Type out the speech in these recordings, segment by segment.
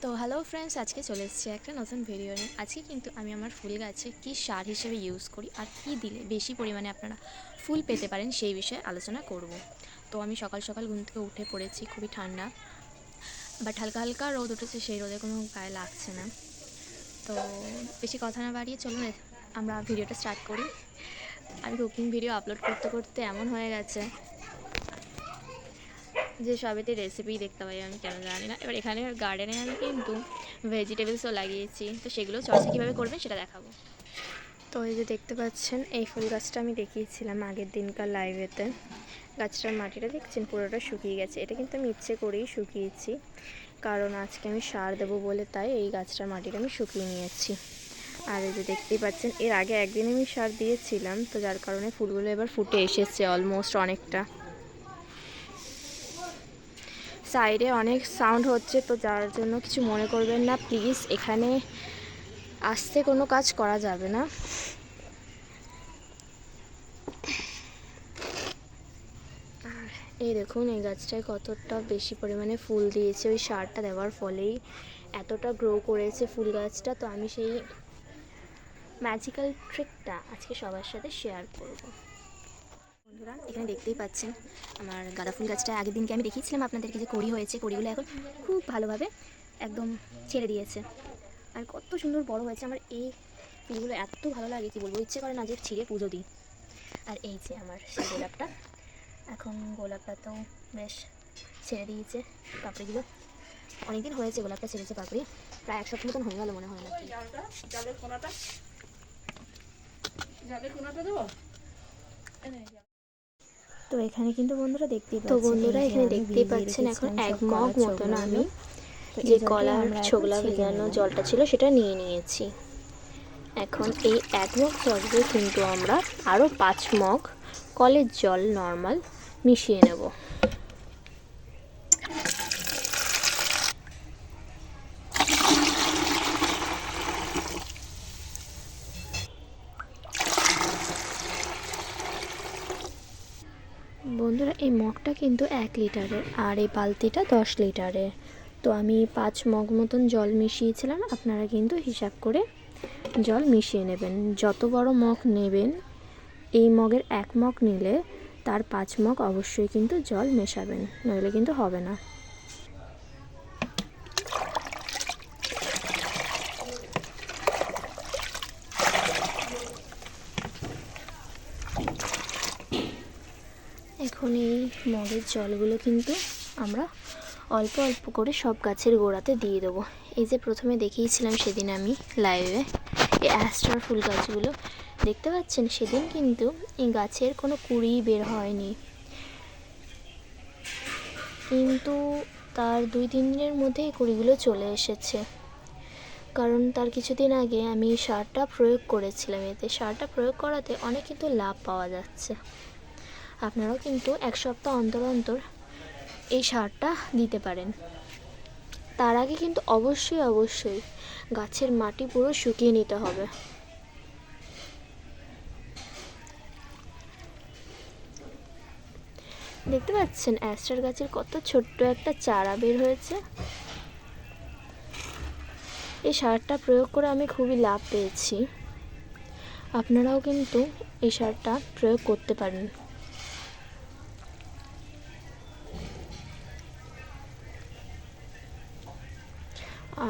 তো hello friends, আজকে চলে এসেছি একটা নতুন ভিডিও নিয়ে। আজকে কিন্তু আমি আমার ফুল গাছে কী সার হিসেবে ইউজ করি আর কী দিলে বেশি পরিমাণে আপনারা ফুল পেতে পারেন সেই বিষয়ে আলোচনা করব। তো আমি সকাল সকাল ঘুম থেকে উঠে পড়েছি, খুবই ঠান্ডা, বাট হালকা হালকা রোদ উঠেছে, সেই রোদে কোনো গায়ে লাগছে না। তো বেশি কথা না বাড়িয়ে চলুন আমরা ভিডিওটা স্টার্ট করি। আমি কুকিং ভিডিও আপলোড করতে করতে এমন হয়ে গেছে যে সবেতে রেসিপি দেখতে পাই, আমি কেন জানি না। এবার এখানে গার্ডেনে আমি কিন্তু ভেজিটেবলসও লাগিয়েছি, তো সেগুলো চর্চা কীভাবে করবেন সেটা দেখাবো। তো এই যে দেখতে পাচ্ছেন, এই ফুল গাছটা আমি দেখিয়েছিলাম আগের দিনকার লাইভেতে। গাছটার মাটিটা দেখছেন পুরোটা শুকিয়ে গেছে। এটা কিন্তু আমি ইচ্ছে করেই শুকিয়েছি, কারণ আজকে আমি সার দেবো বলে, তাই এই গাছটার মাটিটা আমি শুকিয়ে নিয়েছি। আর এই যে দেখতেই পাচ্ছেন, এর আগে একদিন আমি সার দিয়েছিলাম, তো যার কারণে ফুলগুলো এবার ফুটে এসেছে অলমোস্ট অনেকটা। সাইডে অনেক সাউন্ড হচ্ছে, তো যার জন্য কিছু মনে করবেন না প্লিজ। এখানে আসতে কোনো কাজ করা যাবে না। আর এই দেখুন, এই গাছটায় কতটা বেশি পরিমাণে ফুল দিয়েছে, ওই সারটা দেওয়ার ফলেই এতটা গ্রো করেছে ফুল গাছটা। তো আমি সেই ম্যাজিক্যাল ট্রিকটা আজকে সবার সাথে শেয়ার করব। বন্ধুরা, এখানে দেখতেই পাচ্ছেন আমার গাঁদা ফুল গাছটা আগের দিনকে আমি দেখিয়েছিলাম আপনাদেরকে যে কড়ি হয়েছে। কড়িগুলো এখন খুব ভালোভাবে একদম ছেড়ে দিয়েছে, আর কত সুন্দর বড় হয়েছে। আমার এই ফুলগুলো এত ভালো লাগে, কি বলবো, ইচ্ছে করে না যে ছিঁড়ে পুজো দিই। আর এই যে আমার সেই গোলাপটা, এখন গোলাপটা তো বেশ ছেড়ে দিয়েছে পাপড়িগুলো। অনেকদিন হয়েছে গোলাপটা ছেড়েছে পাপড়ি, প্রায় এক সপ্তাহ মতন হয়ে গেল মনে হয় না। তো এখানে কিন্তু বন্ধুরা দেখতেই পাচ্ছেন, তো বন্ধুরা এখানে দেখতেই পাচ্ছেন এখন এক মগ মতন আমি যে কলার ছোবলা ভেজানো জলটা ছিল সেটা নিয়ে নিয়েছি। এখন এই এক মগ জলে কিন্তু আমরা আরও 5 মগ কলের জল নর্মাল মিশিয়ে নেব। বন্ধুরা, এই মগটা কিন্তু 1 লিটারের আর এই বালতিটা 10 লিটারের। তো আমি 5 মগ মতন জল মিশিয়েছিলাম, আপনারা কিন্তু হিসাব করে জল মিশিয়ে নেবেন। যত বড় মগ নেবেন, এই মগের 1 মগ নিলে তার 5 মগ অবশ্যই কিন্তু জল মেশাবেন, নইলে কিন্তু হবে না। এখন এই মগের জলগুলো কিন্তু আমরা অল্প অল্প করে সব গাছের গোড়াতে দিয়ে দেবো। এই যে প্রথমে দেখিয়েছিলাম সেদিন আমি লাইভে এই অ্যাস্টার ফুল গাছগুলো দেখতে পাচ্ছেন, সেদিন কিন্তু এই গাছের কোনো কুড়ি বের হয়নি, কিন্তু তার 2-3 দিনের মধ্যেই কুড়িগুলো চলে এসেছে। কারণ তার কিছুদিন আগে আমি সারটা প্রয়োগ করেছিলাম। এতে সারটা প্রয়োগ করাতে অনেক কিন্তু লাভ পাওয়া যাচ্ছে। আপনারাও কিন্তু 1 সপ্তাহ অন্তর অন্তর এই সারটা দিতে পারেন। তার আগে কিন্তু অবশ্যই গাছের মাটি পুরো শুকিয়ে নিতে হবে। দেখতে পাচ্ছেন অ্যাস্টার গাছের কত ছোট্ট একটা চারা বের হয়েছে। এই সারটা প্রয়োগ করে আমি খুবই লাভ পেয়েছি। আপনারাও কিন্তু এই সারটা প্রয়োগ করতে পারেন।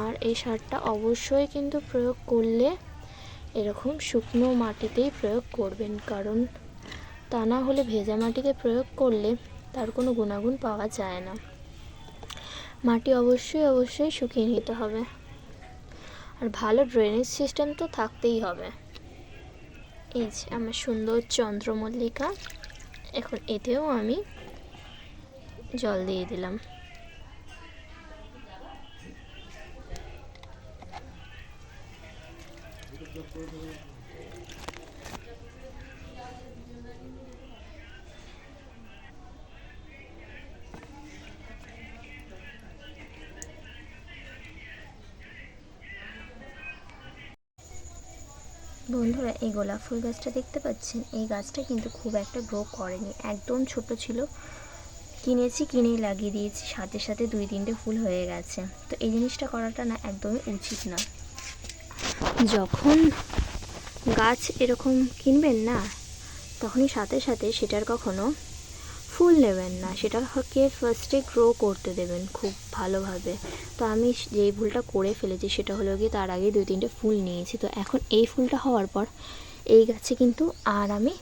আর এই সারটা অবশ্যই কিন্তু প্রয়োগ করলে এরকম শুকনো মাটিতেই প্রয়োগ করবেন, কারণ তা না হলে ভেজা মাটিতে প্রয়োগ করলে তার কোনো গুণাগুণ পাওয়া যায় না। মাটি অবশ্যই শুকিয়ে নিতে হবে, আর ভালো ড্রেনেজ সিস্টেম তো থাকতেই হবে। এই যে আমার সুন্দর চন্দ্রমল্লিকা, এখন এতেও আমি জল দিয়ে দিলাম। বন্ধুরা, এই গোলাপ ফুল গাছটা দেখতে পাচ্ছেন, এই গাছটা কিন্তু খুব একটা গ্রো করেনি, একদম ছোট ছিল, কিনেছি, কিনেই লাগিয়ে দিয়েছি, সাথে সাথে 2-3টে ফুল হয়ে গেছে। তো এই জিনিসটা করাটা না একদমই উচিত না। যখন গাছ এরকম কিনবেন না, তখনই সাথে সাথে সেটার কখনো ফুল নেবেন না, সেটাকে ফার্স্টে গ্রো করতে দেবেন খুব ভালোভাবে। তো আমি যেই ভুলটা করে ফেলেছি সেটা হলো গিয়ে তার আগে 2-3টে ফুল নিয়েছি। তো এখন এই ফুলটা হওয়ার পর এই গাছে কিন্তু আর আমি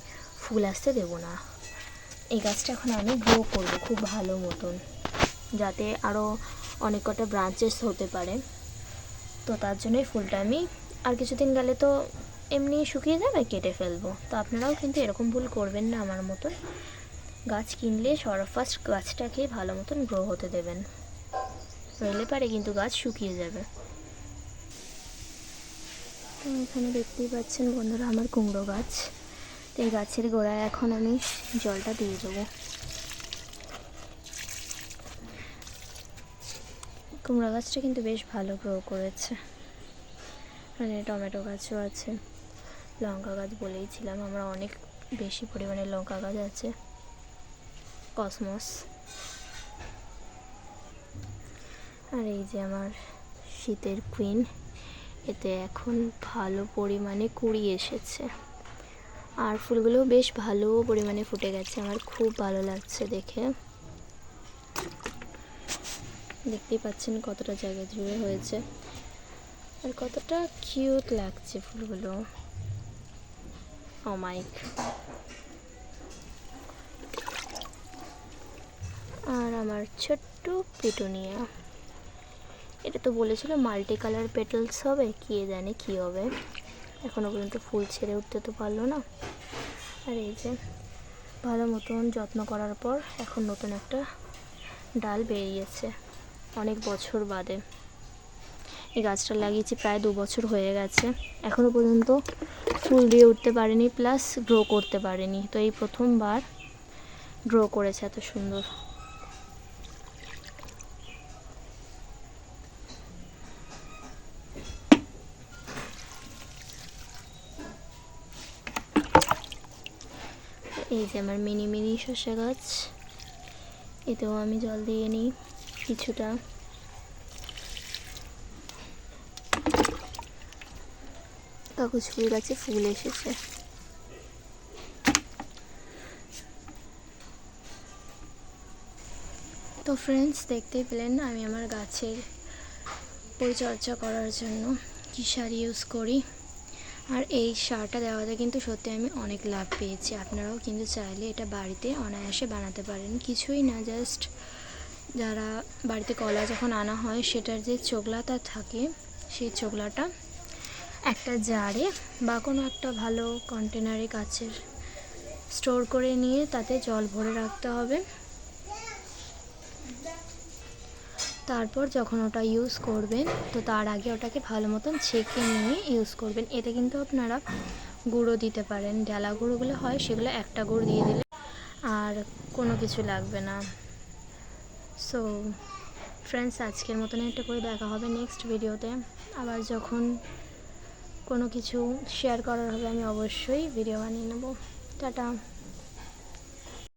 ফুল আসতে দেবো না। এই গাছটা এখন আমি গ্রো করবো খুব ভালো মতন, যাতে আরও অনেক কটা ব্রাঞ্চেস হতে পারে। তো তার জন্যই ফুলটা আমি আর কিছুদিন গেলে তো এমনি শুকিয়ে যাবে, কেটে ফেলবো। তো আপনারাও কিন্তু এরকম ভুল করবেন না আমার মতন। গাছ কিনলে ফার্স্ট গাছটাকে ভালো মতন গ্রো হতে দেবেন, নইলে পারে কিন্তু গাছ শুকিয়ে যাবে। তো এখানে দেখতেই পাচ্ছেন বন্ধুরা আমার কুমড়ো গাছ। তো এই গাছের গোড়ায় এখন আমি জলটা দিয়ে দেবো। কুমড়ো গাছটা কিন্তু বেশ ভালো গ্রো করেছে। মানে টমেটো গাছও আছে, লঙ্কা গাছ বলেইছিলাম, আমরা অনেক বেশি পরিমাণে লঙ্কা গাছ আছে। কসমস। আর এই যে আমার শীতের কুইন, এতে এখন ভালো পরিমাণে কুঁড়ি এসেছে, আর ফুলগুলো বেশ ভালো পরিমাণে ফুটে গেছে। আমার খুব ভালো লাগছে দেখে। দেখতেই পাচ্ছেন কতটা জায়গা জুড়ে হয়েছে, আর কতটা কিউট লাগছে ফুলগুলো। ও মাইক। আর আমার ছোট্ট পেটুনিয়া, এটা তো বলেছিল মাল্টি কালার পেটালস হবে, কে জানে কী হবে, এখনও পর্যন্ত ফুল ছেড়ে উঠতে তো পারলো না। আর এই যে ভালো মতন যত্ন করার পর এখন নতুন একটা ডাল বেরিয়েছে অনেক বছর বাদে। এই গাছটা লাগিয়েছি প্রায় 2 বছর হয়ে গেছে, এখনও পর্যন্ত ফুল দিয়ে উঠতে পারেনি, প্লাস গ্রো করতে পারেনি। তো এই প্রথমবার গ্রো করেছে এত সুন্দর। এই যে আমার মিনি মিনি শসা গাছ, এতেও আমি জল দিয়ে নিই কিছুটা। কাগজ ফুল গাছে ফুল এসেছে। তো ফ্রেন্ডস, দেখতেই পেলেন আমি আমার গাছের পরিচর্যা করার জন্য কী সার ইউজ করি। আর এই সারটা দেওয়াতে কিন্তু সত্যি আমি অনেক লাভ পেয়েছি। আপনারাও কিন্তু চাইলে এটা বাড়িতে অনায়াসে বানাতে পারেন। কিছুই না, জাস্ট যারা বাড়িতে কলা যখন আনা হয় সেটার যে চোগলাটা থাকে, সেই চোগলাটা একটা জারে বা কোনো একটা ভালো কন্টেনারে কাচের স্টোর করে নিয়ে তাতে জল ভরে রাখতে হবে। তারপর যখন ওটা ইউজ করবেন, তো তার আগে ওটাকে ভালো মতন ছেঁকে নিয়ে ইউজ করবেন। এতে কিন্তু আপনারা গুঁড়ো দিতে পারেন, ডালা গুঁড়োগুলো হয় সেগুলো একটা গুঁড়ো দিয়ে দিলে আর কোনো কিছু লাগবে না। সো ফ্রেন্ডস, আজকের মতন এটা করে দেখা হবে নেক্সট ভিডিওতে। আবার যখন কোনো কিছু শেয়ার করার হবে আমি অবশ্যই ভিডিও বানিয়ে নেব। টাটা।